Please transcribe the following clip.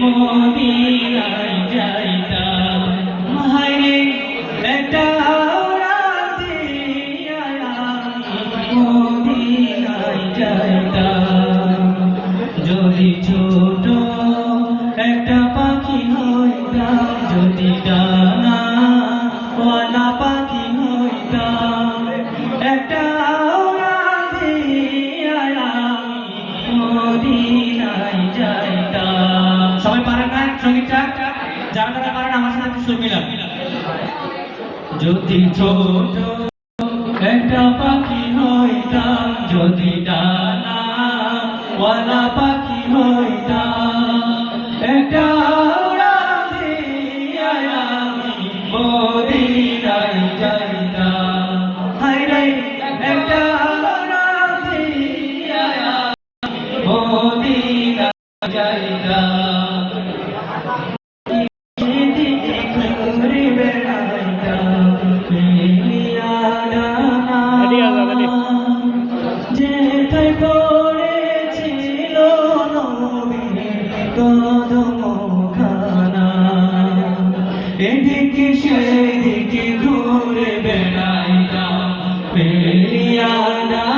মদিনায় যাইতাম হায়রে একটা রাতে মদিনায় যাইতাম যদি ছোট একটা পাখি হইতাম যদি ডানা ওয়ালা পাখি হইতাম একটা রাতে মদিনায় যাইতাম। সবাই পারেন না সঙ্গীতটা? যারা যারা পারেন আমার সাথে সুর মিলান। যদি ছোট একটা পাখি হইতাম যদি ডানা ওয়ালা পাখি হইতাম একটা রাতে আমি মদিনায় যাইতাম হায়রে একটা রাতে মদিনায় যাইতাম ঘুরে বেড়াইতাম যেথায় পড়েছিল নবীর কদমখানা এদিকে সেদিকে ঘুরে বেড়াইতাম পেলিয়ানা